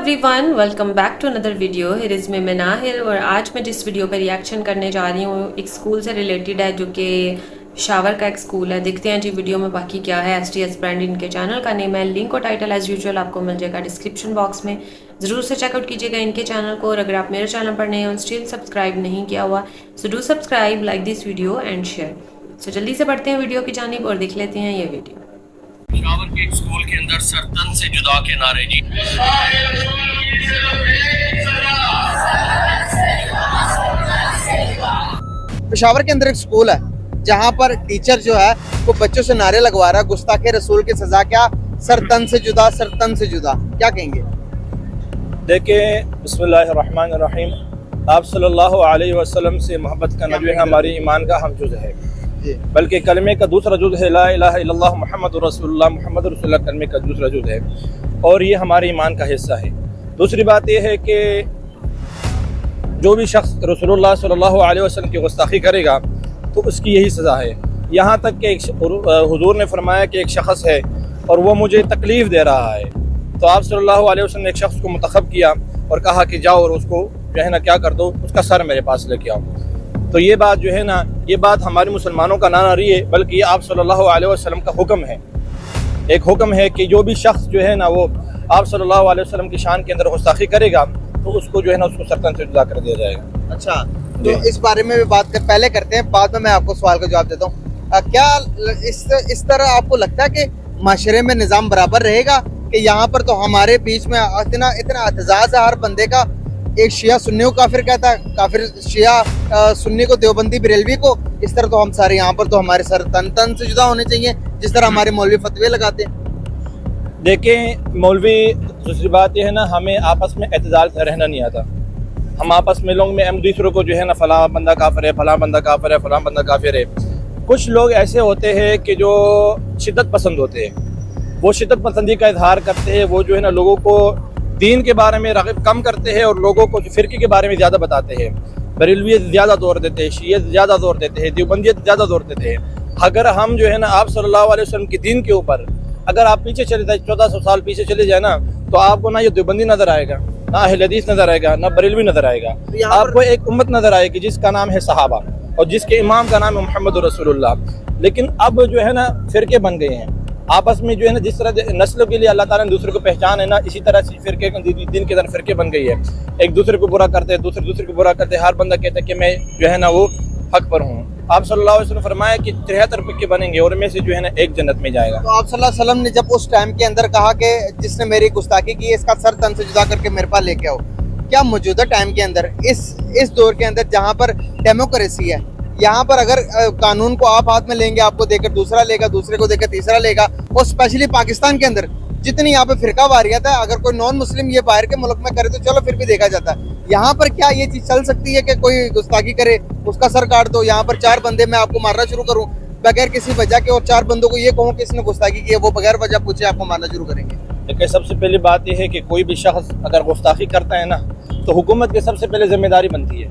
Everyone, welcome back to another video. Here is me Manahil और आज मैं जिस वीडियो पर रिएक्शन करने जा रही हूँ एक स्कूल से रिलेटेड है जो कि पेशावर का एक स्कूल है। देखते हैं जी वीडियो में बाकी क्या है। STS ब्रांड इनके चैनल का नेम है। लिंक और टाइटल एज यूजुअल आपको मिल जाएगा डिस्क्रिप्शन बॉक्स में। ज़रूर से चेकआउट कीजिएगा इनके चैनल को। और अगर आप मेरे चैनल पर नए हो स्टिल सब्सक्राइब नहीं किया हुआ so do subscribe, like this video and share. So जल्दी से बढ़ते हैं वीडियो की जानिब और देख लेते हैं ये वीडियो। पेशावर के एक स्कूल के अंदर सर तन से जुदा के नारे जी। पेशावर के अंदर एक स्कूल है जहाँ पर टीचर जो है वो बच्चों से नारे लगवा रहा है, गुस्ताखे रसूल की सजा क्या, सर तन से जुदा, सर तन से जुदा। क्या कहेंगे? देखिए, बिस्मिल्लाहिर्रहमानिर्रहीम, आप सल्लल्लाहु अलैहि वसल्लम से मोहब्बत करना जो है हमारे ईमान का हम जुज़ है, बल्कि कलमे का दूसरा जुज़ है ला इलाहा इल्लल्लाह मुहम्मदुर रसूलुल्लाह, मुहम्मद रसूलुल्लाह कलमे का दूसरा जुज़ है और ये हमारे ईमान का हिस्सा है। दूसरी बात ये है कि जो भी शख्स रसूलुल्लाह सल्लल्लाहु अलैहि वसल्लम की गुस्ताखी करेगा तो उसकी यही सज़ा है। यहाँ तक कि हुजूर ने फरमाया कि एक शख्स है और वो मुझे तकलीफ़ दे रहा है, तो आप सल्लल्लाहु अलैहि वसल्लम ने एक शख्स को मुंतखब किया और कहा कि जाओ और उसको जो है ना क्या कर दो, उसका सर मेरे पास लेके आओ। तो ये बात जो है ना, ये बात हमारे मुसलमानों का ना रही है, बल्कि ये आप सल्लल्लाहु अलैहि वसल्लम का हुक्म है। एक हुक्म है कि जो भी शख्स जो है ना वो आप सल्लल्लाहु अलैहि वसल्लम की शान के अंदर गुस्ताखी करेगा तो उसको जो है ना उसको सरतन से जुदा कर दिया जाएगा। अच्छा, तो इस बारे में भी बात पहले करते हैं, बाद में मैं आपको सवाल का जवाब देता हूँ। क्या इस तरह आपको लगता है कि माशरे में निज़ाम बराबर रहेगा कि यहाँ पर तो हमारे बीच में इतना एतजाज़ है हर बंदे का, एक शिया सुन्नी को काफिर कहता है, काफिर शिया सुन्नी को, देवबंदी बरेलवी को, इस तरह तो हम सारे यहाँ पर तो हमारे सर तन से जुदा होने चाहिए जिस तरह हमारे मौलवी फतवे लगाते हैं। देखें मौलवी, दूसरी बात यह है ना, हमें आपस में एतजाल से रहना नहीं आता। हम आपस में लोग में हम दूसरों को जो है ना फलां बंदा काफिर है, फलां बंदा काफिर है, फलां बंदा काफिर है। कुछ लोग ऐसे होते हैं कि जो शिद्दत पसंद होते हैं, वो शिद्दत पसंदी का इजहार करते हैं, वो जो है ना लोगों को दीन के बारे में राग़िब कम करते हैं और लोगों को फ़िरक़े के बारे में ज़्यादा बताते हैं। बरेलवियत ज़्यादा जोर देते हैं, शियत ज़्यादा जोर देते हैं, देवबंदियत ज़्यादा जोर देते हैं। अगर हम जो है ना आप सल्लल्लाहु अलैहि वसल्लम के दीन के ऊपर अगर आप पीछे चले जाए, 1400 साल पीछे चले जाए ना, तो आपको ना ये देवबंदी नज़र आएगा, ना अहले हदीस नज़र आएगा, ना बरेलवी नज़र आएगा। आपको एक उम्मत नज़र आएगी जिसका नाम है सहाबा और जिसके इमाम का नाम है मुहम्मद रसूलुल्लाह। लेकिन अब जो है ना फ़िरक़े बन गए हैं आपस में, जो है ना जिस तरह नस्लों के लिए अल्लाह ताला ने दूसरे को पहचान है ना, इसी तरह से फ़िरक़े दिन के अंदर फ़िरक़े बन गई है। एक दूसरे को बुरा करते हैं, दूसरे को बुरा करते हैं, हर बंदा कहता है कि मैं जो है ना वो हक पर हूँ। आप सल्लल्लाहु अलैहि वसल्लम फरमाया कि 73 फ़िरक़े बनेंगे और में से जो है ना एक जन्नत में जाएगा। तो आप सल्लल्लाहु अलैहि वसल्लम ने जब उस टाइम के अंदर कहा कि जिसने मेरी गुस्ताखी की इसका सर तन से जुदा करके मेरे पास लेके आओ, क्या मौजूदा टाइम के अंदर इस दौर के अंदर जहाँ पर डेमोक्रेसी है, यहाँ पर अगर कानून को आप हाथ में लेंगे, आपको देकर दूसरा लेगा, दूसरे को देकर तीसरा लेगा, और स्पेशली पाकिस्तान के अंदर जितनी यहाँ पे फिरका वारियत है, अगर कोई नॉन मुस्लिम ये बाहर के मुल्क में करे तो चलो फिर भी देखा जाता है, यहाँ पर क्या ये चीज चल सकती है कि कोई गुस्ताखी करे उसका सर काट दो? यहाँ पर 4 बंदे मैं आपको मारना शुरू करूँ बगैर किसी वजह के और 4 बंदों को ये कहूँ कि इसने गुस्ताखी की है, वो बगैर वजह पूछे आपको मारना शुरू करेंगे? देखिए, सबसे पहली बात यह है कि कोई भी शख्स अगर गुस्ताखी करता है ना, तो हुकूमत की सबसे पहले जिम्मेदारी बनती है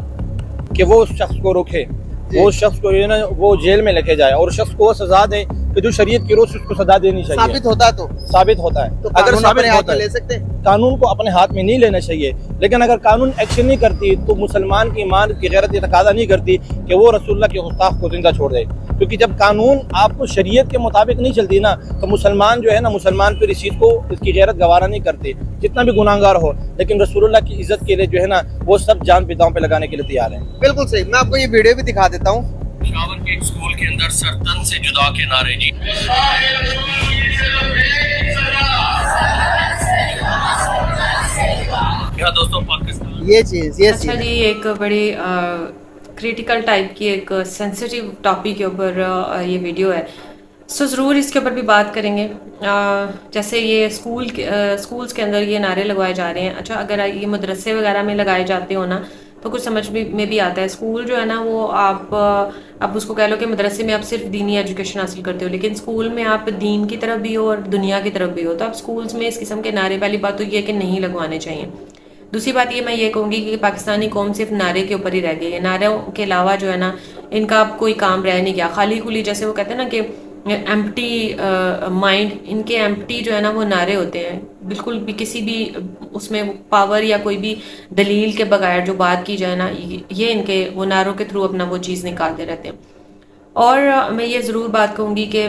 कि वो उस शख्स को रोके, वो शख्स को ना वो जेल में लेके जाए और शख्स को सजा दे कि जो शरीयत की रोज उसको सजा देनी चाहिए। साबित होता है तो साबित होता है तो अगर साबित होता है, ले सकते हैं। कानून को अपने हाथ में नहीं लेना चाहिए, लेकिन अगर कानून एक्शन नहीं करती तो मुसलमान की ईमान की गैरत ये तकाजा नहीं करती कि वो रसूलुल्लाह के गुस्ताख को जिंदा छोड़ दे। क्योंकि जब कानून आपको शरीयत के मुताबिक नहीं चलती ना, तो मुसलमान जो है ना, मुसलमान फिर इस चीज़ को, इसकी गैरत गवारा नहीं करते, जितना भी गुनाहगार हो। लेकिन रसूलुल्लाह की इज्जत के लिए जो है ना वो सब जान पिताओं पे लगाने के लिए तैयार है। बिल्कुल सही, मैं आपको ये वीडियो भी दिखा देता हूँ। पेशावर के एक स्कूल के अंदर सर तन से जुदा के नारे जी। क्या दोस्तों, पाकिस्तान ये चीज अच्छा जी, एक बड़ी क्रिटिकल टाइप की एक सेंसिटिव टॉपिक के ऊपर ये वीडियो है, सो ज़रूर इसके ऊपर भी बात करेंगे। जैसे ये स्कूल्स के अंदर ये नारे लगवाए जा रहे हैं। अच्छा, अगर ये मदरसे वगैरह में लगाए जाते हो ना तो कुछ समझ में भी आता है। स्कूल जो है ना वो आप उसको कह लो कि मदरसे में आप सिर्फ दीनी एजुकेशन हासिल करते हो, लेकिन स्कूल में आप दीन की तरफ भी हो और दुनिया की तरफ भी हो। तो आप स्कूल्स में इस किस्म के नारे, पहली बात तो ये कि नहीं लगवाने चाहिए। दूसरी बात ये मैं ये कहूँगी कि पाकिस्तानी कौम सिर्फ नारे के ऊपर ही रह गई है। नारों के अलावा जो है ना इनका अब कोई काम रह नहीं गया। खाली खुली, जैसे वो कहते हैं ना कि ایمپٹی مائنڈ، ان کے ایمپٹی جو ہے نا وہ نعرے ہوتے ہیں، بالکل بھی کسی بھی اس میں پاور یا کوئی بھی دلیل کے بغیر جو بات کی جائے نا، یہ ان کے وہ نعروں کے تھرو اپنا وہ چیز نکالتے رہتے ہیں۔ اور میں یہ ضرور بات کہوں گی کہ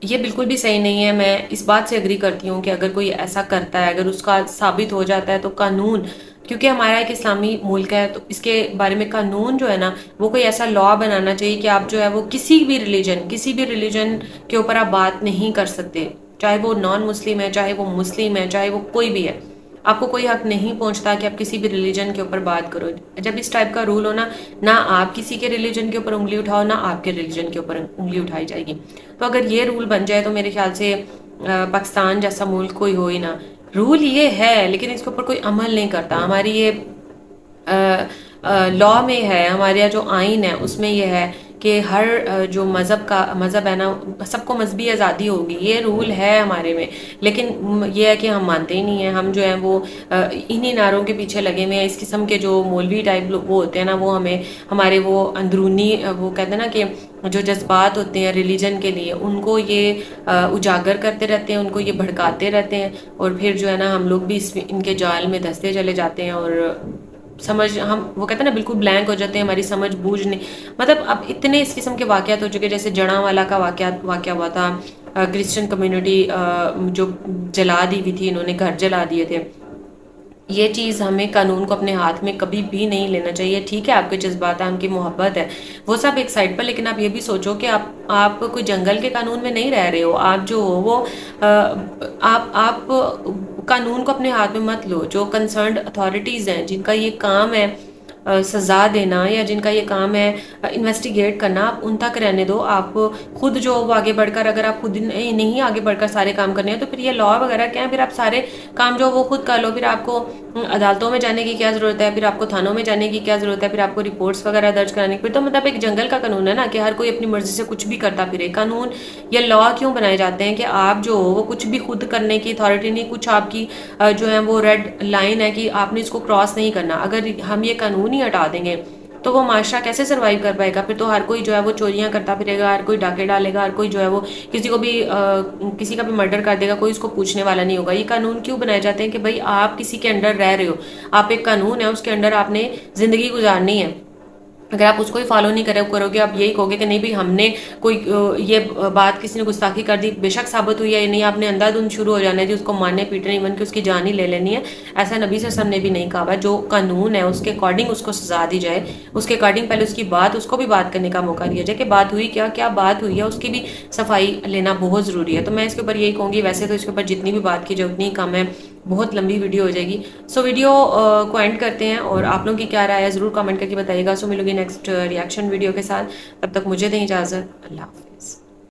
یہ بالکل بھی صحیح نہیں ہے۔ میں اس بات سے اگری کرتی ہوں کہ اگر کوئی ایسا کرتا ہے، اگر اس کا ثابت ہو جاتا ہے تو قانون، کیونکہ ہمارا ایک اسلامی ملک ہے تو اس کے بارے میں قانون جو ہے نا وہ کوئی ایسا لا بنانا چاہیے کہ آپ جو ہے وہ کسی بھی ریلیجن کے اوپر آپ بات نہیں کر سکتے، چاہے وہ نان مسلم ہے، چاہے وہ مسلم ہے، چاہے وہ کوئی بھی ہے، آپ کو کوئی حق نہیں پہنچتا کہ آپ کسی بھی ریلیجن کے اوپر بات کرو۔ جب اس ٹائپ کا رول ہونا، نہ آپ کسی کے ریلیجن کے اوپر انگلی اٹھاؤ، نہ آپ کے ریلیجن کے اوپر انگلی اٹھائی جائے گی۔ تو اگر یہ رول بن جائے تو میرے خیال سے پاکستان جیسا ملک کوئی ہو ہی نہ۔ رول یہ ہے لیکن اس کے اوپر کوئی عمل نہیں کرتا۔ ہماری یہ لا میں ہے، ہمارا جو آئین ہے اس میں یہ ہے کہ ہر جو مذہب ہے نا، سب کو مذہبی آزادی ہوگی، یہ رول ہے ہمارے میں، لیکن یہ ہے کہ ہم مانتے ہی نہیں ہیں۔ ہم جو ہیں وہ انہی نعروں کے پیچھے لگے ہوئے ہیں۔ اس قسم کے جو مولوی ٹائپ وہ ہوتے ہیں نا، وہ ہمیں ہمارے وہ اندرونی وہ کہتے ہیں نا کہ جو جذبات ہوتے ہیں ریلیجن کے لیے، ان کو یہ اجاگر کرتے رہتے ہیں، ان کو یہ بھڑکاتے رہتے ہیں، اور پھر جو ہے نا ہم لوگ بھی ان کے جال میں دھستے چلے جاتے ہیں، اور ہم وہ کہتے ہیں نا بالکل بلینک ہو جاتے ہیں، ہماری سمجھ بوجھ نہیں، مطلب اب اتنے اس قسم کے واقعات ہو چکے، جیسے جڑاں والا کا واقعہ ہوا تھا، کرسچن کمیونٹی جو جلا دی ہوئی تھی، انہوں نے گھر جلا دیے تھے۔ یہ چیز ہمیں قانون کو اپنے ہاتھ میں کبھی بھی نہیں لینا چاہیے۔ ٹھیک ہے آپ کے جذبات ہیں، آپ کی محبت ہے، وہ سب ایک سائڈ پر، لیکن آپ یہ بھی سوچو کہ آپ کوئی جنگل کے قانون میں نہیں رہ رہے ہو۔ آپ جو ہو وہ آپ قانون کو اپنے ہاتھ میں مت لو۔ جو کنسرنڈ اتھارٹیز ہیں، جن کا یہ کام ہے سزا دینا، یا جن کا یہ کام ہے انویسٹیگیٹ کرنا، آپ ان تک رہنے دو۔ آپ خود جو وہ آگے بڑھ کر، اگر آپ خود نہیں آگے بڑھ کر سارے کام کرنے ہیں تو پھر یہ لا وغیرہ کیا ہے، پھر آپ سارے کام جو وہ خود کر لو۔ پھر آپ کو عدالتوں میں جانے کی کیا ضرورت ہے، پھر آپ کو تھانوں میں جانے کی کیا ضرورت ہے، پھر آپ کو رپورٹس وغیرہ درج کرانے کی، پھر تو مطلب ایک جنگل کا قانون ہے نا کہ ہر کوئی اپنی مرضی سے کچھ بھی کرتا پھرے۔ قانون یا لا کیوں بنائے جاتے ہیں کہ آپ جو ہو وہ کچھ بھی خود کرنے کی اتھارٹی نہیں، کچھ آپ کی جو ہے وہ ریڈ لائن ہے کہ آپ نے اس کو کراس نہیں کرنا۔ اگر ہم یہ قانون ہی ہٹا دیں گے تو وہ معاشرہ کیسے سروائیو کر پائے گا؟ پھر تو ہر کوئی جو ہے وہ چوریاں کرتا پھرے گا، ہر کوئی ڈاکے ڈالے گا، ہر کوئی جو ہے وہ کسی کا بھی مرڈر کر دے گا، کوئی اس کو پوچھنے والا نہیں ہوگا۔ یہ قانون کیوں بنائے جاتے ہیں کہ بھائی آپ کسی کے انڈر رہ رہے ہو، آپ ایک قانون ہے، اس کے انڈر آپ نے زندگی گزارنی ہے۔ اگر آپ اس کو ہی فالو نہیں کرو گے، آپ یہی کہو گے کہ نہیں بھائی ہم نے کوئی یہ بات کسی نے گستاخی کر دی، بے شک ثابت ہوئی ہے یا نہیں، آپ نے اندھا دھند شروع ہو جانا ہے جی اس کو مارنے پیٹنے، ایون کہ اس کی جان ہی لے لینی ہے۔ ایسا نبی صلی اللہ علیہ وسلم نے بھی نہیں کہا۔ جو قانون ہے اس کے اکارڈنگ اس کو سزا دی جائے، اس کے اکارڈنگ پہلے اس کی بات، اس کو بھی بات کرنے کا موقع دیا جائے کہ بات ہوئی کیا بات ہوئی ہے، اس کی بھی صفائی لینا بہت ضروری ہے۔ تو میں اس کے اوپر یہی کہوں گی، ویسے تو اس کے اوپر جتنی بھی بات کی جائے اتنی کم ہے، بہت لمبی ویڈیو ہو جائے گی۔ سو ویڈیو کو اینڈ کرتے ہیں، اور آپ لوگوں کی کیا رائے ہے ضرور کامنٹ کر کے بتائیے گا۔ سو ملوں گی نیکسٹ ریئیکشن ویڈیو کے ساتھ، تب تک مجھے دیں اجازت، اللہ حافظ۔